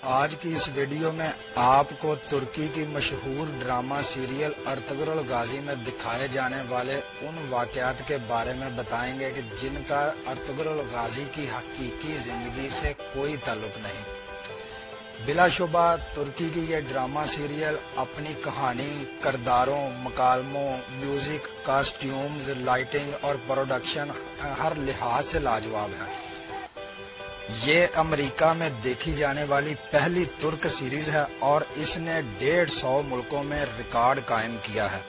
آج کی اس ویڈیو میں آپ کو ترکی کی مشہور ڈرامہ سیریل ارطغرل غازی میں دکھائے جانے والے ان واقعات کے بارے میں بتائیں گے کہ جن کا ارطغرل غازی کی حقیقی زندگی سے کوئی تعلق نہیں۔ بلا شبہ ترکی کی یہ ڈرامہ سیریل اپنی کہانی، کرداروں، مکالموں، میوزک، کاسٹیومز، لائٹنگ اور پروڈکشن ہر لحاظ سے لاجواب ہے۔ یہ امریکہ میں دیکھی جانے والی پہلی ترک سیریز ہے اور اس نے 150 ملکوں میں ریکارڈ قائم کیا ہے۔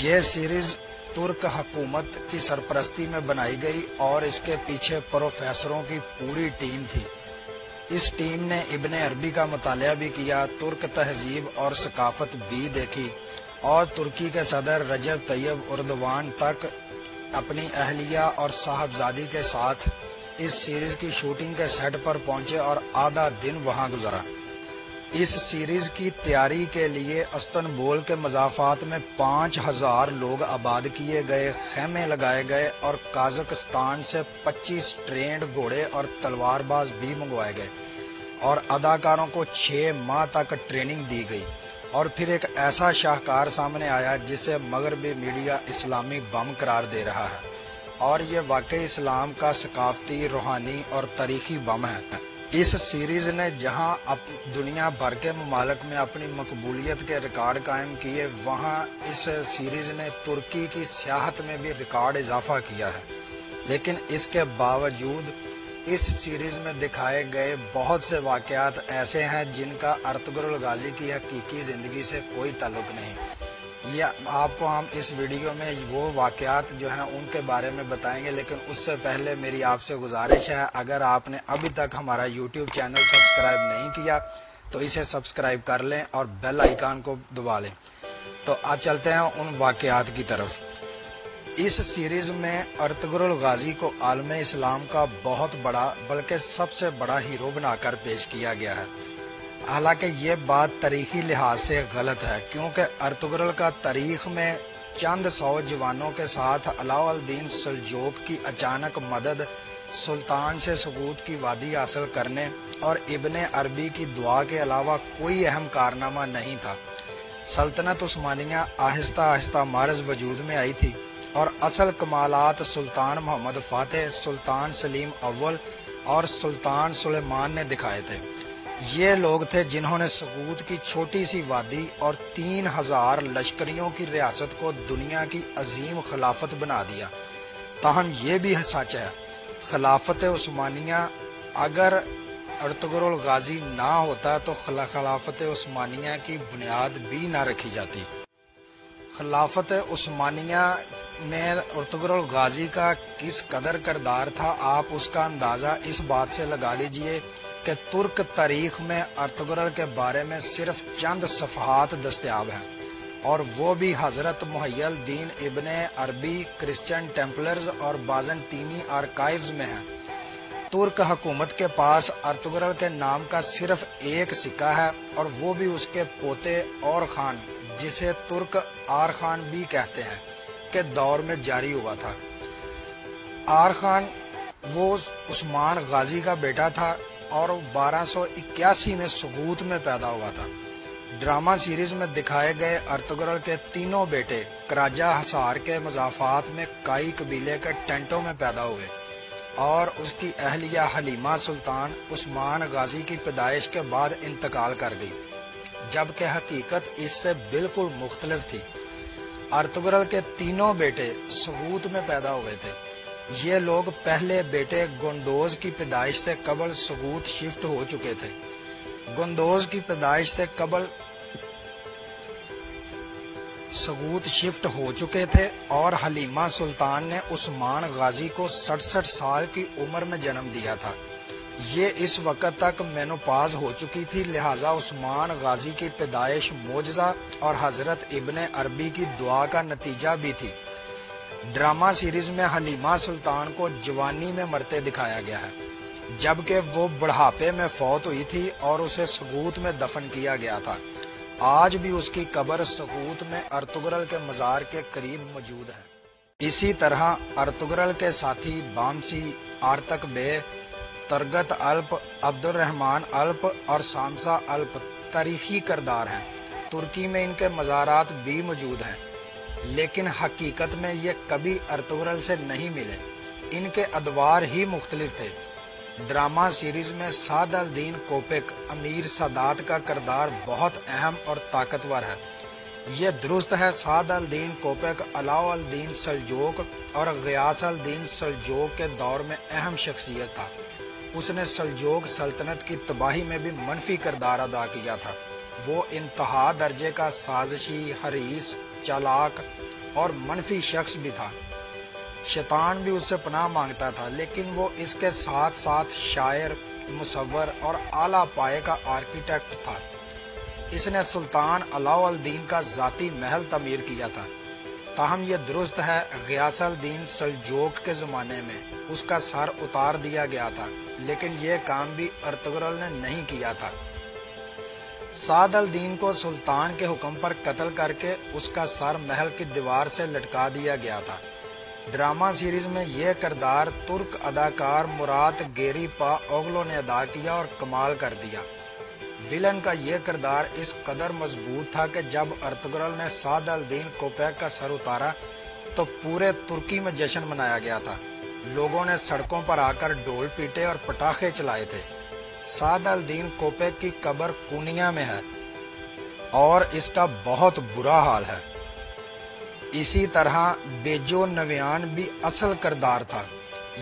یہ سیریز ترک حکومت کی سرپرستی میں بنائی گئی اور اس کے پیچھے پروفیسروں کی پوری ٹیم تھی۔ اس ٹیم نے ابن عربی کا مطالعہ بھی کیا، ترک تہذیب اور ثقافت بھی دیکھی اور ترکی کے صدر رجب طیب اردوان تک اپنی اہلیہ اور صاحبزادی کے ساتھ اس سیریز کی شوٹنگ کے سیٹ پر پہنچے اور آدھا دن وہاں گزرا۔ اس سیریز کی تیاری کے لیے استنبول کے مضافات میں 5000 لوگ آباد کیے گئے، خیمے لگائے گئے اور قازقستان سے 25 ٹرینڈ گھوڑے اور تلوار باز بھی منگوائے گئے اور اداکاروں کو 6 ماہ تک ٹریننگ دی گئی۔ اور پھر ایک ایسا شاہکار سامنے آیا جسے مغربی میڈیا اسلامی بم قرار دے رہا ہے، اور یہ واقعی اسلام کا ثقافتی، روحانی اور تاریخی بم ہے۔ اس سیریز نے جہاں دنیا بھر کے ممالک میں اپنی مقبولیت کے ریکارڈ قائم کیے، وہاں اس سیریز نے ترکی کی سیاحت میں بھی ریکارڈ اضافہ کیا ہے۔ لیکن اس کے باوجود اس سیریز میں دکھائے گئے بہت سے واقعات ایسے ہیں جن کا ارطغرل غازی کی حقیقی زندگی سے کوئی تعلق نہیں۔ یہ آپ کو ہم اس ویڈیو میں وہ واقعات جو ہیں ان کے بارے میں بتائیں گے، لیکن اس سے پہلے میری آپ سے گزارش ہے، اگر آپ نے ابھی تک ہمارا یوٹیوب چینل سبسکرائب نہیں کیا تو اسے سبسکرائب کر لیں اور بیل آئیکن کو دبا لیں۔ تو آج چلتے ہیں ان واقعات کی طرف۔ اس سیریز میں ارطغرل غازی کو عالم اسلام کا بہت بڑا بلکہ سب سے بڑا ہیرو بنا کر پیش کیا گیا ہے۔ حالانکہ یہ بات تاریخی لحاظ سے غلط ہے، کیونکہ ارطغرل کا تاریخ میں چند 100 جوانوں کے ساتھ علاؤ الدین سلجوق کی اچانک مدد، سلطان سے سقوط کی وادی حاصل کرنے اور ابن عربی کی دعا کے علاوہ کوئی اہم کارنامہ نہیں تھا۔ سلطنت عثمانیہ آہستہ آہستہ مارز وجود میں آئی تھی اور اصل کمالات سلطان محمد فاتح، سلطان سلیم اول اور سلطان سلیمان نے دکھائے تھے۔ یہ لوگ تھے جنہوں نے سقوط کی چھوٹی سی وادی اور 3000 لشکریوں کی ریاست کو دنیا کی عظیم خلافت بنا دیا۔ تاہم یہ بھی سچ ہے، خلافت عثمانیہ اگر ارطغرل غازی نہ ہوتا تو خلافت عثمانیہ کی بنیاد بھی نہ رکھی جاتی۔ خلافت عثمانیہ میں ارطغرل غازی کا کس قدر کردار تھا، آپ اس کا اندازہ اس بات سے لگا لیجئے کہ ترک تاریخ میں ارطغرل کے بارے میں صرف چند صفحات دستیاب ہیں، اور وہ بھی حضرت محی الدین ابن عربی، کرسچن ٹیمپلرز اور بازنطینی آرکائیوز میں ہیں۔ ترک حکومت کے پاس ارطغرل کے نام کا صرف ایک سکہ ہے، اور وہ بھی اس کے پوتے اور خان، جسے ترک آر خان بھی کہتے ہیں، کے دور میں جاری ہوا تھا۔ آر خان وہ عثمان غازی کا بیٹا تھا اور 1281 میں سقوط میں پیدا ہوا تھا۔ ڈرامہ سیریز میں دکھائے گئے ارطغرل کے تینوں بیٹے کراجہ حصار کے مضافات میں کائی قبیلے کے ٹینٹوں میں پیدا ہوئے، اور اس کی اہلیہ حلیمہ سلطان عثمان غازی کی پیدائش کے بعد انتقال کر گئی، جبکہ حقیقت اس سے بالکل مختلف تھی۔ ارطغرل کے تینوں بیٹے سقوط میں پیدا ہوئے تھے۔ یہ لوگ پہلے بیٹے گندوز کی پیدائش سے قبل سقوط شفٹ ہو چکے تھے۔ گندوز کی پیدائش سے قبل سقوط شفٹ ہو چکے تھے اور حلیمہ سلطان نے عثمان غازی کو 67 سال کی عمر میں جنم دیا تھا۔ یہ اس وقت تک مینوپاز ہو چکی تھی، لہٰذا عثمان غازی کی پیدائش معجزہ اور حضرت ابن عربی کی دعا کا نتیجہ بھی تھی۔ ڈرامہ سیریز میں حلیمہ سلطان کو جوانی میں مرتے دکھایا گیا ہے، جبکہ وہ بڑھاپے میں فوت ہوئی تھی اور اسے سقوط میں دفن کیا گیا تھا۔ آج بھی اس کی قبر سقوط میں ارطغرل کے مزار کے قریب موجود ہے۔ اسی طرح ارطغرل کے ساتھی بامسی، آرتک بے، ترگت الپ، عبدالرحمن الپ اور سامسا الپ تاریخی کردار ہیں۔ ترکی میں ان کے مزارات بھی موجود ہیں، لیکن حقیقت میں یہ کبھی ارطغرل سے نہیں ملے، ان کے ادوار ہی مختلف تھے۔ ڈرامہ سیریز میں سعد الدین کوپیک امیر سادات کا کردار بہت اہم اور طاقتور ہے۔ یہ درست ہے، سعد الدین کوپیک علاؤ الدین سلجوق اور غیاث الدین سلجوق کے دور میں اہم شخصیت تھا۔ اس نے سلجوق سلطنت کی تباہی میں بھی منفی کردار ادا کیا تھا۔ وہ انتہا درجے کا سازشی، حریص، چالاک اور منفی شخص بھی تھا۔ شیطان بھی اس سے پناہ مانگتا تھا، لیکن وہ اس کے ساتھ ساتھ شاعر، مصور اور اعلیٰ پائے کا آرکیٹیکٹ تھا۔ اس نے سلطان علاؤ الدین کا ذاتی محل تعمیر کیا تھا۔ تاہم یہ درست ہے، غیاث الدین سلجوق کے زمانے میں اس کا سر اتار دیا گیا تھا، لیکن یہ کام بھی ارطغرل نے نہیں کیا تھا۔ سعد الدین کو سلطان کے حکم پر قتل کر کے اس کا سر محل کی دیوار سے لٹکا دیا گیا تھا۔ ڈرامہ سیریز میں یہ کردار ترک اداکار مرات گیری پا اوغلو نے ادا کیا اور کمال کر دیا۔ ویلن کا یہ کردار اس قدر مضبوط تھا کہ جب ارطغرل نے سعد الدین کوپیک کا سر اتارا تو پورے ترکی میں جشن منایا گیا تھا۔ لوگوں نے سڑکوں پر آ کر ڈھول پیٹے اور پٹاخے چلائے تھے۔ سعد الدین کوپیک کی قبر کونیا میں ہے اور اس کا بہت برا حال ہے۔ اسی طرح بیجو نویان بھی اصل کردار تھا۔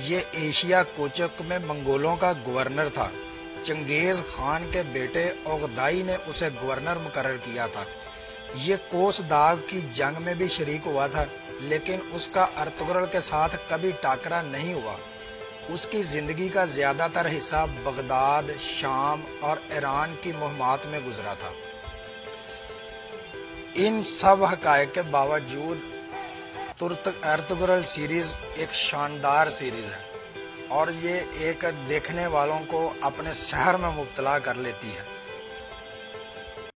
یہ ایشیا کوچک میں منگولوں کا گورنر تھا۔ چنگیز خان کے بیٹے اوغدائی نے اسے گورنر مقرر کیا تھا۔ یہ کوس داغ کی جنگ میں بھی شریک ہوا تھا، لیکن اس کا ارطغرل کے ساتھ کبھی ٹاکرا نہیں ہوا۔ اس کی زندگی کا زیادہ تر حصہ بغداد، شام اور ایران کی مہمات میں گزرا تھا۔ ان سب حقائق کے باوجود ارطغرل سیریز ایک شاندار سیریز ہے اور یہ ایک دیکھنے والوں کو اپنے سحر میں مبتلا کر لیتی ہے۔